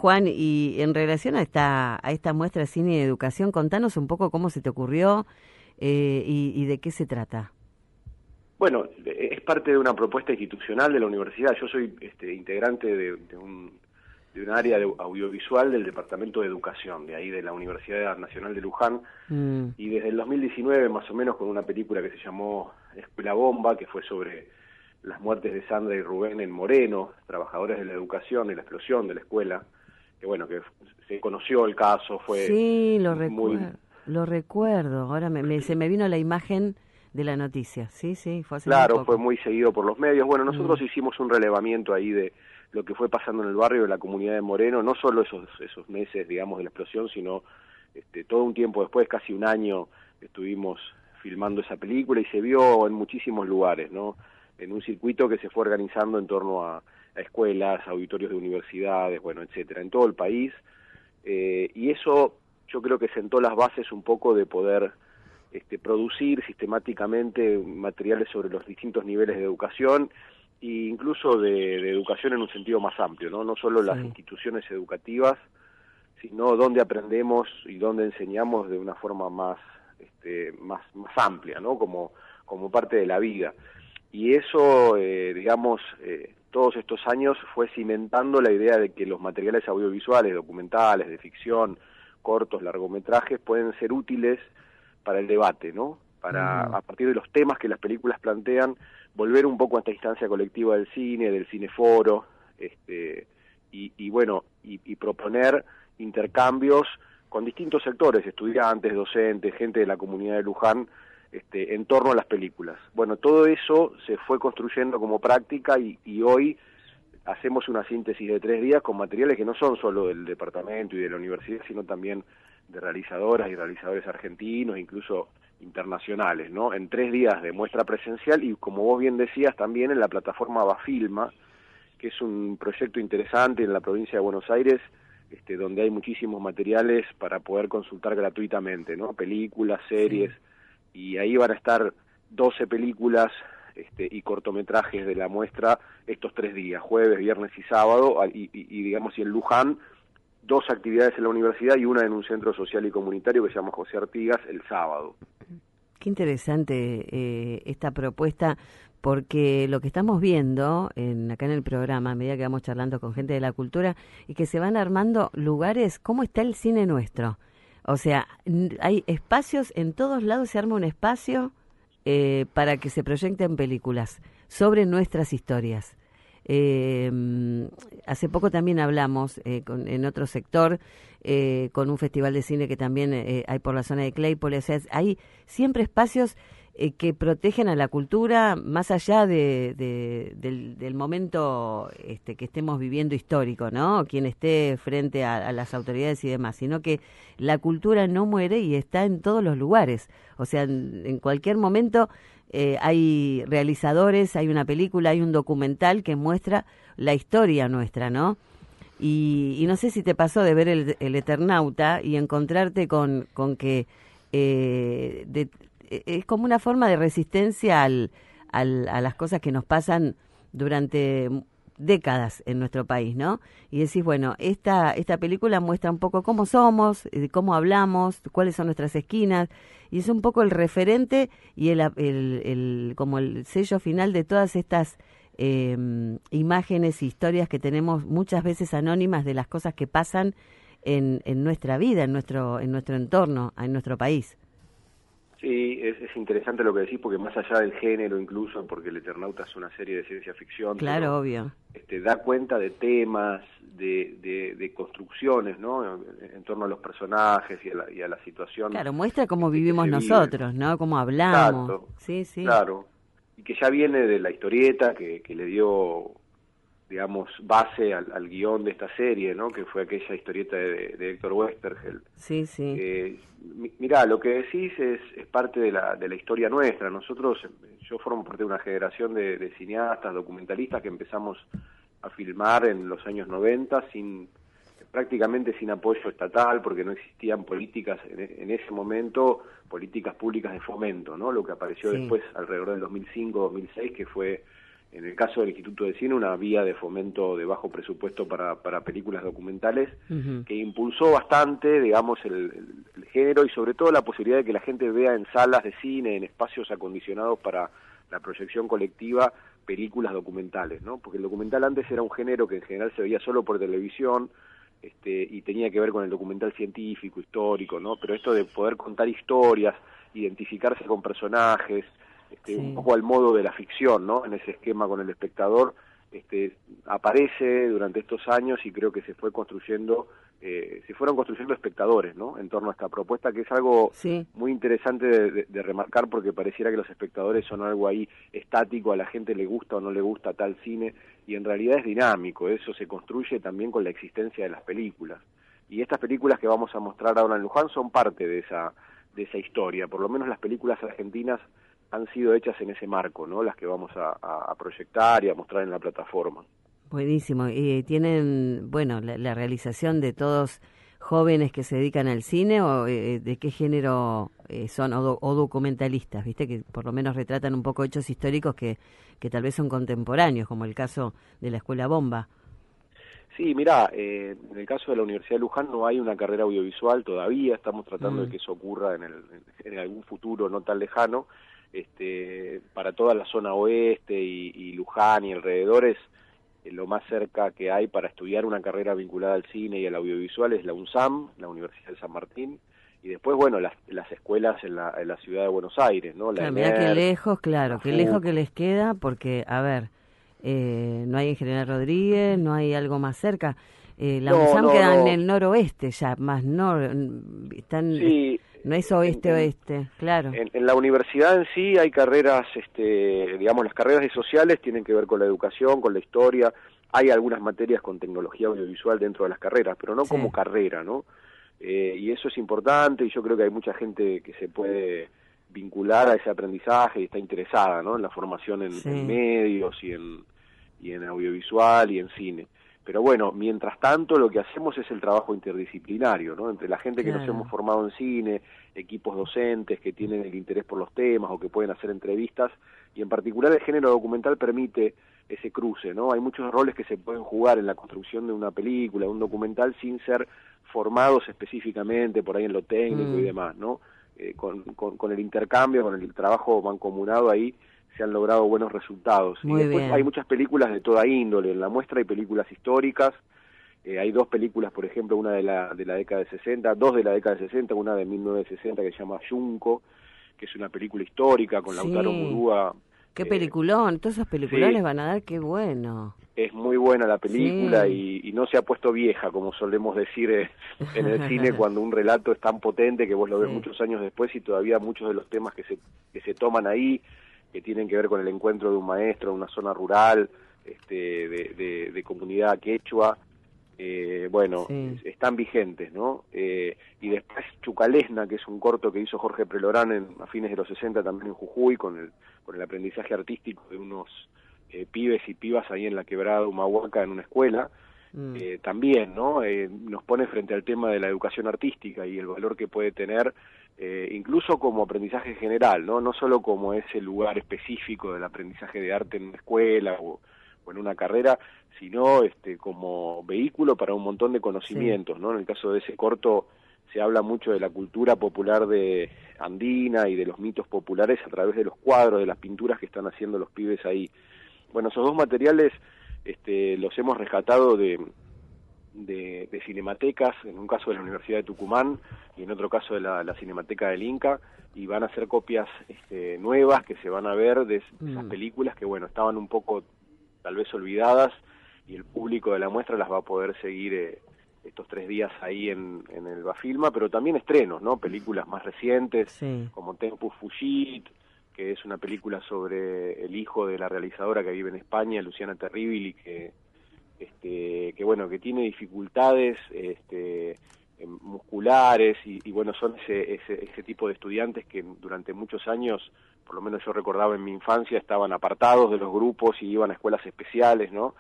Juan, y en relación a esta muestra de cine y educación, contanos un poco cómo se te ocurrió y de qué se trata. Bueno, es parte de una propuesta institucional de la universidad. Yo soy integrante de un área audiovisual del Departamento de Educación, de ahí de la Universidad Nacional de Luján, Mm, y desde el 2019 más o menos con una película que se llamó Escuela Bomba, que fue sobre las muertes de Sandra y Rubén en Moreno, trabajadores de la educación y la explosión de la escuela, que bueno, que se conoció el caso, fue sí, muy. lo recuerdo. Ahora se me vino la imagen de la noticia. Sí, sí, fue hace muy Claro, fue poco. muy seguido por los medios. Bueno, Mm, nosotros hicimos un relevamiento ahí de lo que fue pasando en el barrio de la comunidad de Moreno, no solo esos meses, digamos, de la explosión, sino todo un tiempo después, casi un año, estuvimos filmando esa película y se vio en muchísimos lugares, ¿no? En un circuito que se fue organizando en torno a escuelas, auditorios de universidades, bueno, etcétera, en todo el país. Y eso yo creo que sentó las bases un poco de poder producir sistemáticamente materiales sobre los distintos niveles de educación e incluso de educación en un sentido más amplio, ¿no? No solo las sí. instituciones educativas, sino dónde aprendemos y dónde enseñamos de una forma más amplia, ¿no? Como parte de la vida. Y eso, todos estos años fue cimentando la idea de que los materiales audiovisuales, documentales, de ficción, cortos, largometrajes, pueden ser útiles para el debate, ¿no? Para, Ujú. a partir de los temas que las películas plantean, volver un poco a esta instancia colectiva del cineforo, y proponer intercambios con distintos sectores, estudiantes, docentes, gente de la comunidad de Luján, en torno a las películas. Bueno, todo eso se fue construyendo como práctica y hoy hacemos una síntesis de 3 días con materiales que no son solo del departamento y de la universidad, sino también de realizadoras y realizadores argentinos, incluso internacionales, ¿no? En 3 días de muestra presencial y, como vos bien decías, también en la plataforma Bafilma, que es un proyecto interesante en la provincia de Buenos Aires, donde hay muchísimos materiales para poder consultar gratuitamente, ¿no? Películas, series, Sí. y ahí van a estar 12 películas y cortometrajes de la muestra estos 3 días, jueves, viernes y sábado, y digamos, y en Luján, 2 actividades en la universidad y una en un centro social y comunitario que se llama José Artigas el sábado. Qué interesante esta propuesta, porque lo que estamos viendo acá en el programa, a medida que vamos charlando con gente de la cultura, y que se van armando lugares, ¿cómo está el cine nuestro? O sea, hay espacios, en todos lados se arma un espacio para que se proyecten películas sobre nuestras historias. Eh, Hace poco también hablamos en otro sector con un festival de cine que también hay por la zona de Claypole. O sea, hay siempre espacios que protegen a la cultura más allá del momento que estemos viviendo histórico, ¿no? Quien esté frente a las autoridades y demás, sino que la cultura no muere y está en todos los lugares. O sea, en cualquier momento hay realizadores, hay una película, hay un documental que muestra la historia nuestra, ¿no? Y no sé si te pasó de ver el Eternauta y encontrarte con que es como una forma de resistencia a las cosas que nos pasan durante décadas en nuestro país, ¿no? Y decís, bueno, esta película muestra un poco cómo somos, cómo hablamos, cuáles son nuestras esquinas, y es un poco el referente y como el sello final de todas estas imágenes e historias que tenemos muchas veces anónimas de las cosas que pasan en nuestra vida, en nuestro entorno, en nuestro país. Sí, es interesante lo que decís, porque más allá del género incluso, porque El Eternauta es una serie de ciencia ficción, Claro, pero obvio. da cuenta de temas, de construcciones, ¿no? En torno a los personajes y a la situación Claro, muestra cómo que vivimos se vive. nosotros, ¿no? Cómo hablamos. Exacto, Sí, sí. claro. Y que ya viene de la historieta que le dio, digamos, base al guión de esta serie, ¿no? Que fue aquella historieta de Héctor Westergel. Sí, sí. Mirá, lo que decís es parte de la historia nuestra. Nosotros, yo formo parte de una generación de cineastas, documentalistas que empezamos a filmar en los años 90 prácticamente sin apoyo estatal, porque no existían políticas en ese momento, políticas públicas de fomento, ¿no? Lo que apareció Sí. después alrededor del 2005-2006, que fue en el caso del Instituto de Cine, una vía de fomento de bajo presupuesto para películas documentales, que impulsó bastante, digamos, el género y sobre todo la posibilidad de que la gente vea en salas de cine, en espacios acondicionados para la proyección colectiva, películas documentales, ¿no? Porque el documental antes era un género que en general se veía solo por televisión, y tenía que ver con el documental científico, histórico, ¿no? Pero esto de poder contar historias, identificarse con personajes, un poco al modo de la ficción, ¿no? En ese esquema con el espectador, aparece durante estos años y creo que se fueron construyendo espectadores, ¿no? En torno a esta propuesta, que es algo muy interesante de remarcar, porque pareciera que los espectadores son algo ahí estático, a la gente le gusta o no le gusta tal cine, y en realidad es dinámico, eso se construye también con la existencia de las películas. Y estas películas que vamos a mostrar ahora en Luján son parte de esa historia, por lo menos las películas argentinas han sido hechas en ese marco, ¿no? Las que vamos a proyectar y a mostrar en la plataforma. Buenísimo. Y tienen, bueno, la realización de todos jóvenes que se dedican al cine, o de qué género son, o documentalistas, viste, que por lo menos retratan un poco hechos históricos que tal vez son contemporáneos, como el caso de la Escuela Bomba. Sí, mirá, en el caso de la Universidad de Luján no hay una carrera audiovisual todavía, estamos tratando de que eso ocurra en algún futuro no tan lejano. Para toda la zona oeste y Luján y alrededores, lo más cerca que hay para estudiar una carrera vinculada al cine y al audiovisual es la UNSAM, la Universidad de San Martín, y después, bueno, las escuelas en la ciudad de Buenos Aires, ¿no? La Mirá qué lejos, la qué lejos FUC. que les queda, porque, a ver, no hay en General Rodríguez, no hay algo más cerca. La UNSAM queda en el noroeste ya, más están, Sí, no es oeste, claro. En la universidad en sí hay carreras, digamos, las carreras de sociales tienen que ver con la educación, con la historia, hay algunas materias con tecnología audiovisual dentro de las carreras, pero no como carrera, ¿no? Y eso es importante, y yo creo que hay mucha gente que se puede vincular a ese aprendizaje y está interesada, ¿no? En la formación en medios y en audiovisual y en cine. Pero bueno, mientras tanto lo que hacemos es el trabajo interdisciplinario, ¿no? Entre la gente que nos hemos formado en cine, equipos docentes que tienen el interés por los temas o que pueden hacer entrevistas, y en particular el género documental permite ese cruce, ¿no? Hay muchos roles que se pueden jugar en la construcción de una película, de un documental, sin ser formados específicamente por ahí en lo técnico y demás, ¿no? Con el intercambio, con el trabajo mancomunado ahí, se han logrado buenos resultados. Muy y después bien. hay muchas películas de toda índole. En la muestra hay películas históricas, hay dos películas, por ejemplo, una de la década de 60, dos de la década de 60, una de 1960 que se llama Yunco, que es una película histórica con Lautaro Murúa. Qué peliculón, todos esos peliculones Sí, van a dar, qué bueno. es muy buena la película y no se ha puesto vieja, como solemos decir en el cine, cuando un relato es tan potente que vos lo ves muchos años después y todavía muchos de los temas que se toman ahí, que tienen que ver con el encuentro de un maestro en una zona rural, de comunidad quechua, están vigentes, ¿no? Y después Chucalesna, que es un corto que hizo Jorge Prelorán a fines de los 60 también en Jujuy, con el aprendizaje artístico de unos pibes y pibas ahí en la quebrada Humahuaca en una escuela, también, ¿no? Nos pone frente al tema de la educación artística y el valor que puede tener, incluso como aprendizaje general, no solo como ese lugar específico del aprendizaje de arte en una escuela o en una carrera, sino como vehículo para un montón de conocimientos, ¿no? En el caso de ese corto se habla mucho de la cultura popular de andina y de los mitos populares a través de los cuadros, de las pinturas que están haciendo los pibes ahí. Bueno, esos dos materiales los hemos rescatado de cinematecas, en un caso de la Universidad de Tucumán y en otro caso de la Cinemateca del Inca, y van a ser copias nuevas que se van a ver de esas películas que, bueno, estaban un poco tal vez olvidadas, y el público de la muestra las va a poder seguir estos 3 días ahí en el Bafilma, pero también estrenos, ¿no? Películas más recientes, como Tempus Fugit, que es una película sobre el hijo de la realizadora que vive en España, Luciana Terribili, que bueno, que tiene dificultades musculares y bueno, son ese tipo de estudiantes que durante muchos años, por lo menos yo recordaba en mi infancia, estaban apartados de los grupos y iban a escuelas especiales, ¿no?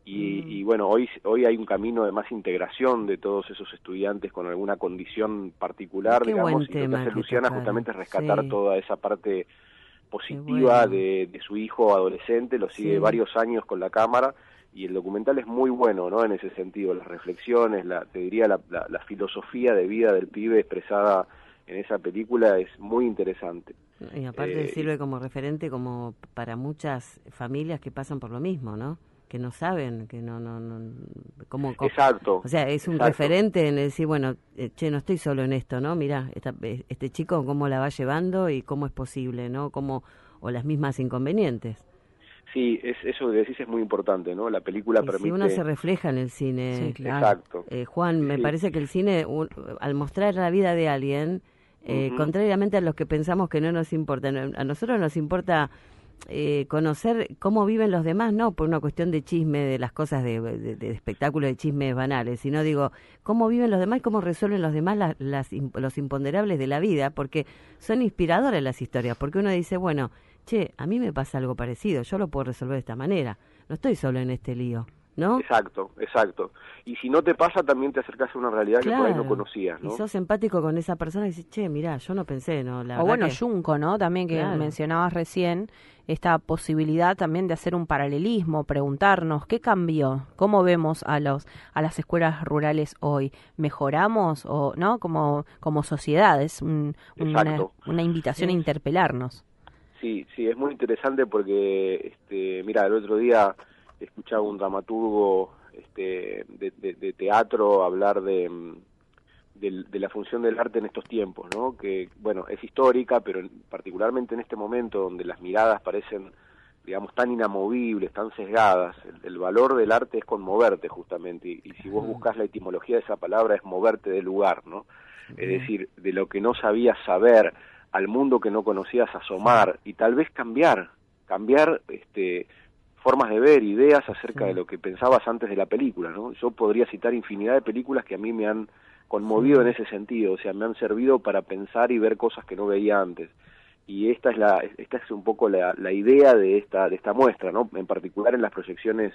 Y bueno, hoy hay un camino de más integración de todos esos estudiantes con alguna condición particular, digamos, y lo que hace Luciana justamente es rescatar toda esa parte positiva bueno. de su hijo adolescente, lo sigue Sí. varios años con la cámara, y el documental es muy bueno, ¿no? En ese sentido, las reflexiones, te diría la filosofía de vida del pibe expresada en esa película es muy interesante. Y aparte sirve como referente como para muchas familias que pasan por lo mismo, ¿no? Que no saben, que no Exacto, o sea, es un exacto. referente en el decir, bueno, che, no estoy solo en esto, ¿no? Mirá, este chico cómo la va llevando y cómo es posible, ¿no? O las mismas inconvenientes. Sí, eso que decís es muy importante, ¿no? La película Y si uno se permite... refleja en el cine, Sí, claro. Exacto. Juan, me Sí. parece que el cine, al mostrar la vida de alguien, Ujú. contrariamente a los que pensamos que no nos importa, a nosotros nos importa conocer cómo viven los demás, no por una cuestión de chisme, de las cosas de espectáculo, de chismes banales, sino digo, cómo viven los demás y cómo resuelven los demás los imponderables de la vida, porque son inspiradoras las historias, porque uno dice, bueno, che, a mí me pasa algo parecido, yo lo puedo resolver de esta manera, no estoy solo en este lío, ¿no? Exacto, exacto. Y si no te pasa, también te acercas a una realidad que por ahí no Claro. conocías, Y ¿no? sos empático con esa persona y dices, che, mirá, yo no pensé, ¿no? La O verdad bueno, que... Junco, ¿no? También que Claro. mencionabas recién, esta posibilidad también de hacer un paralelismo, preguntarnos qué cambió, cómo vemos a las escuelas rurales hoy, mejoramos o no como sociedad, es Exacto. una invitación a Sí. interpelarnos. Sí, sí, es muy interesante porque, mira, el otro día escuchaba un dramaturgo de teatro hablar de la función del arte en estos tiempos, ¿no? Que, bueno, es histórica, pero particularmente en este momento donde las miradas parecen, digamos, tan inamovibles, tan sesgadas, el valor del arte es conmoverte justamente, y si vos buscas la etimología de esa palabra es moverte del lugar, ¿no? Es decir, de lo que no sabías saber, al mundo que no conocías asomar, y tal vez cambiar formas de ver, ideas acerca de lo que pensabas antes de la película, ¿no? Yo podría citar infinidad de películas que a mí me han conmovido en ese sentido, o sea, me han servido para pensar y ver cosas que no veía antes. Y esta es un poco la idea de esta muestra, ¿no? En particular en las proyecciones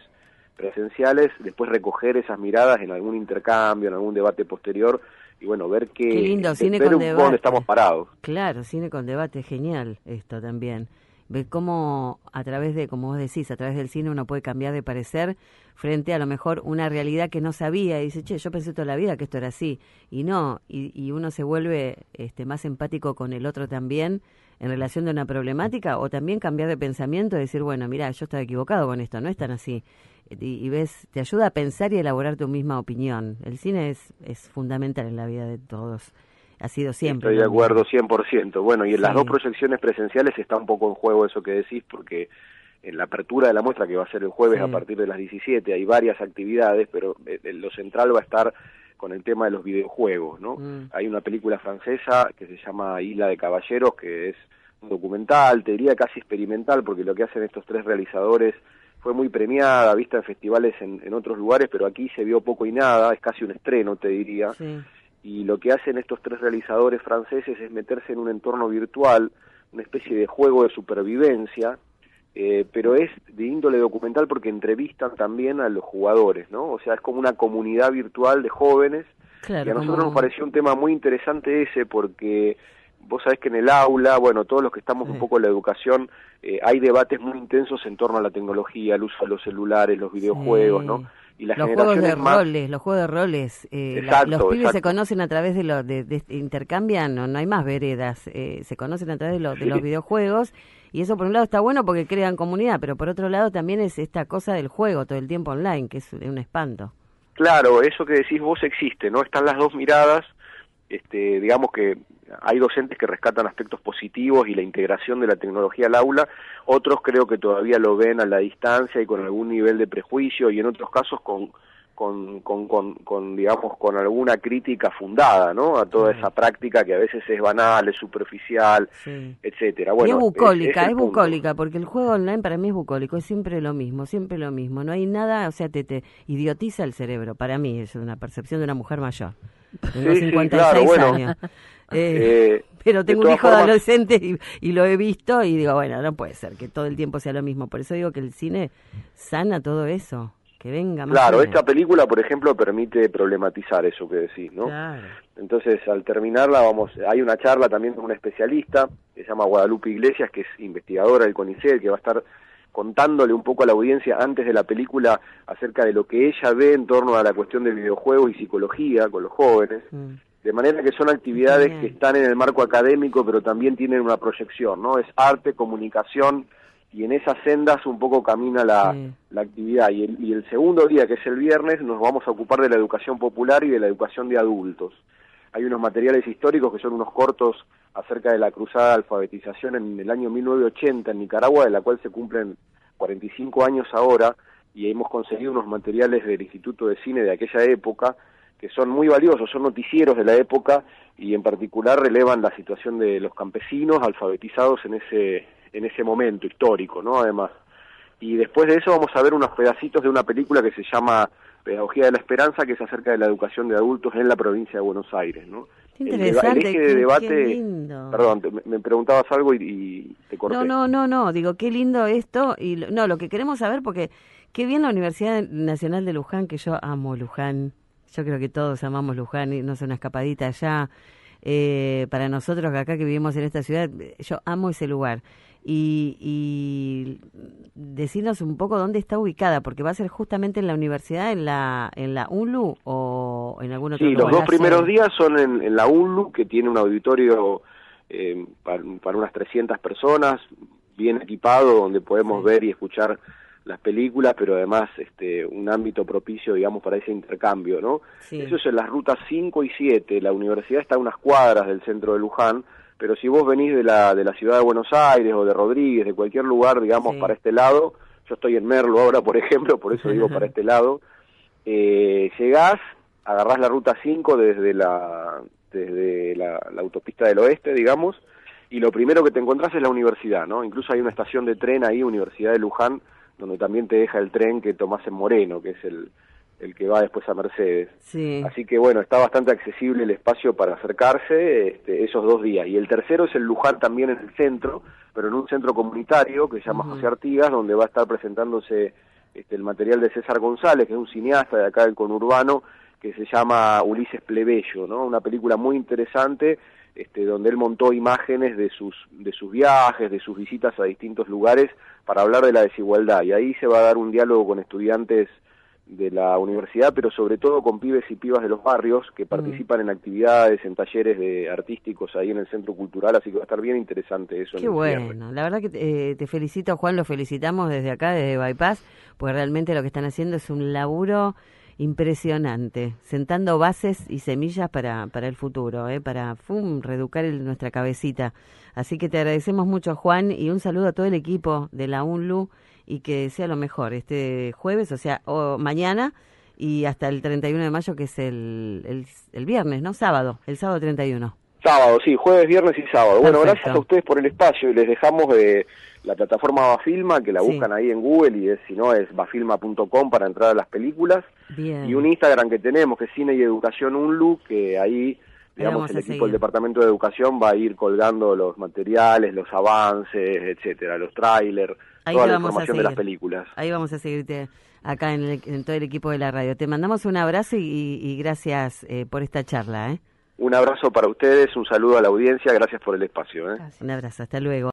presenciales, después recoger esas miradas en algún intercambio, en algún debate posterior, y bueno, ver Qué lindo, cine ver con un poco dónde debate. estamos parados. Claro, cine con debate, genial esto también. Ver cómo a través de, como vos decís, a través del cine uno puede cambiar de parecer frente a lo mejor una realidad que no sabía y dice, che, yo pensé toda la vida que esto era así. Y no, y uno se vuelve más empático con el otro también en relación de una problemática, o también cambiar de pensamiento y decir, bueno, mira, yo estaba equivocado con esto, no es tan así. Y ves, te ayuda a pensar y elaborar tu misma opinión. El cine es fundamental en la vida de todos. Ha sido siempre. Estoy de acuerdo 100%. Bueno, y en las Sí. dos proyecciones presenciales está un poco en juego eso que decís, porque en la apertura de la muestra, que va a ser el jueves Sí. a partir de las 17, hay varias actividades, pero lo central va a estar con el tema de los videojuegos, ¿no? Hay una película francesa que se llama Isla de Caballeros, que es un documental, te diría casi experimental, porque lo que hacen estos tres realizadores fue muy premiada, vista en festivales en otros lugares, pero aquí se vio poco y nada, es casi un estreno, te diría. Sí. Y lo que hacen estos tres realizadores franceses es meterse en un entorno virtual, una especie de juego de supervivencia, pero es de índole documental porque entrevistan también a los jugadores, ¿no? O sea, es como una comunidad virtual de jóvenes, Claro, y a nosotros como... nos pareció un tema muy interesante ese, porque vos sabés que en el aula, bueno, todos los que estamos un poco en la educación, hay debates muy intensos en torno a la tecnología, el uso de los celulares, los videojuegos, ¿no? Y las los juegos de generaciones más... roles, los juegos de roles, Exacto, los pibes se exacto. conocen a través de intercambian, no hay más veredas, se conocen a través de Sí. los videojuegos, y eso por un lado está bueno porque crean comunidad, pero por otro lado también es esta cosa del juego todo el tiempo online, que es un espanto. Claro, eso que decís vos existe, ¿no? Están las dos miradas, digamos que hay docentes que rescatan aspectos positivos y la integración de la tecnología al aula, otros creo que todavía lo ven a la distancia y con algún nivel de prejuicio, y en otros casos digamos, con alguna crítica fundada, ¿no? A toda esa práctica que a veces es banal, es superficial, Sí. etcétera. Y Bueno, es bucólica, el punto. bucólica, porque el juego online para mí es bucólico, es siempre lo mismo, no hay nada, o sea, te idiotiza el cerebro, para mí es una percepción de una mujer mayor. Tengo Sí, 56 claro, bueno, años. de Pero tengo un todas hijo formas, adolescente y lo he visto y digo, bueno, no puede ser que todo el tiempo sea lo mismo. Por eso digo que el cine sana todo eso. que venga más. Claro, esta película, por ejemplo, permite problematizar eso que decís, ¿no? Claro. Entonces, al terminarla, hay una charla también con una especialista, que se llama Guadalupe Iglesias, que es investigadora del CONICET, que va a estar contándole un poco a la audiencia antes de la película acerca de lo que ella ve en torno a la cuestión de videojuegos y psicología con los jóvenes. De manera que son actividades que están en el marco académico, pero también tienen una proyección, ¿no? Es arte, comunicación, y en esas sendas un poco camina la actividad. Y el segundo día, que es el viernes, nos vamos a ocupar de la educación popular y de la educación de adultos. Hay unos materiales históricos que son unos cortos acerca de la cruzada de alfabetización en el año 1980 en Nicaragua, de la cual se cumplen 45 años ahora, y hemos conseguido unos materiales del Instituto de Cine de aquella época, que son muy valiosos, son noticieros de la época, y en particular relevan la situación de los campesinos alfabetizados en ese momento histórico, ¿no? Además. Y después de eso vamos a ver unos pedacitos de una película que se llama Pedagogía de la Esperanza, que es acerca de la educación de adultos en la provincia de Buenos Aires, ¿no? Qué interesante, el eje de debate, qué lindo. Perdón, me preguntabas algo y te corté. No, digo, qué lindo esto, y lo que queremos saber, porque qué bien la Universidad Nacional de Luján, que yo amo Luján, yo creo que todos amamos Luján, y no es una escapadita allá. Para nosotros acá que vivimos en esta ciudad, yo amo ese lugar. Y decirnos un poco dónde está ubicada, porque va a ser justamente en la universidad, en la UNLU o en algún otro lugar. Sí, los dos primeros días son en la UNLU, que tiene un auditorio para unas 300 personas, bien equipado, donde podemos ver y escuchar las películas, pero además un ámbito propicio, digamos, para ese intercambio, ¿no? Sí. Eso es en las rutas 5 y 7. La universidad está a unas cuadras del centro de Luján, pero si vos venís de la ciudad de Buenos Aires o de Rodríguez, de cualquier lugar, digamos, para este lado, yo estoy en Merlo ahora, por ejemplo, por eso digo para este lado, llegás, agarrás la ruta 5 desde la autopista del oeste, digamos, y lo primero que te encontrás es la universidad, ¿no? Incluso hay una estación de tren ahí, Universidad de Luján, donde también te deja el tren que tomás en Moreno, que es el que va después a Mercedes. Sí. Así que bueno, está bastante accesible el espacio para acercarse esos 2 días. Y el tercero es el Luján también en el centro, pero en un centro comunitario que se llama José Artigas, donde va a estar presentándose el material de César González, que es un cineasta de acá del conurbano, que se llama Ulises Plebeyo, ¿no? Una película muy interesante, donde él montó imágenes de sus viajes, de sus visitas a distintos lugares para hablar de la desigualdad. Y ahí se va a dar un diálogo con estudiantes de la universidad, pero sobre todo con pibes y pibas de los barrios que participan en actividades, en talleres artísticos ahí en el Centro Cultural, así que va a estar bien interesante eso. Qué bueno, la verdad que te felicito, Juan, lo felicitamos desde acá, desde Bypass, porque realmente lo que están haciendo es un laburo impresionante, sentando bases y semillas para el futuro, para reeducar nuestra cabecita. Así que te agradecemos mucho, Juan, y un saludo a todo el equipo de la UNLU, y que sea lo mejor este jueves, o sea, mañana, y hasta el 31 de mayo, que es el viernes, ¿no? El sábado 31. Sábado, sí, jueves, viernes y sábado. Perfecto. Bueno, gracias a ustedes por el espacio, y les dejamos la plataforma Bafilma, que la buscan ahí en Google, y si no es bafilma.com para entrar a las películas. Bien. Y un Instagram que tenemos, que es Cine y Educación UNLU, que ahí, digamos, el equipo del Departamento de Educación va a ir colgando los materiales, los avances, etcétera, los trailers, toda la información de las películas. Ahí vamos a seguirte acá en todo el equipo de la radio. Te mandamos un abrazo y gracias por esta charla. Un abrazo para ustedes, un saludo a la audiencia, gracias por el espacio. Un abrazo, hasta luego.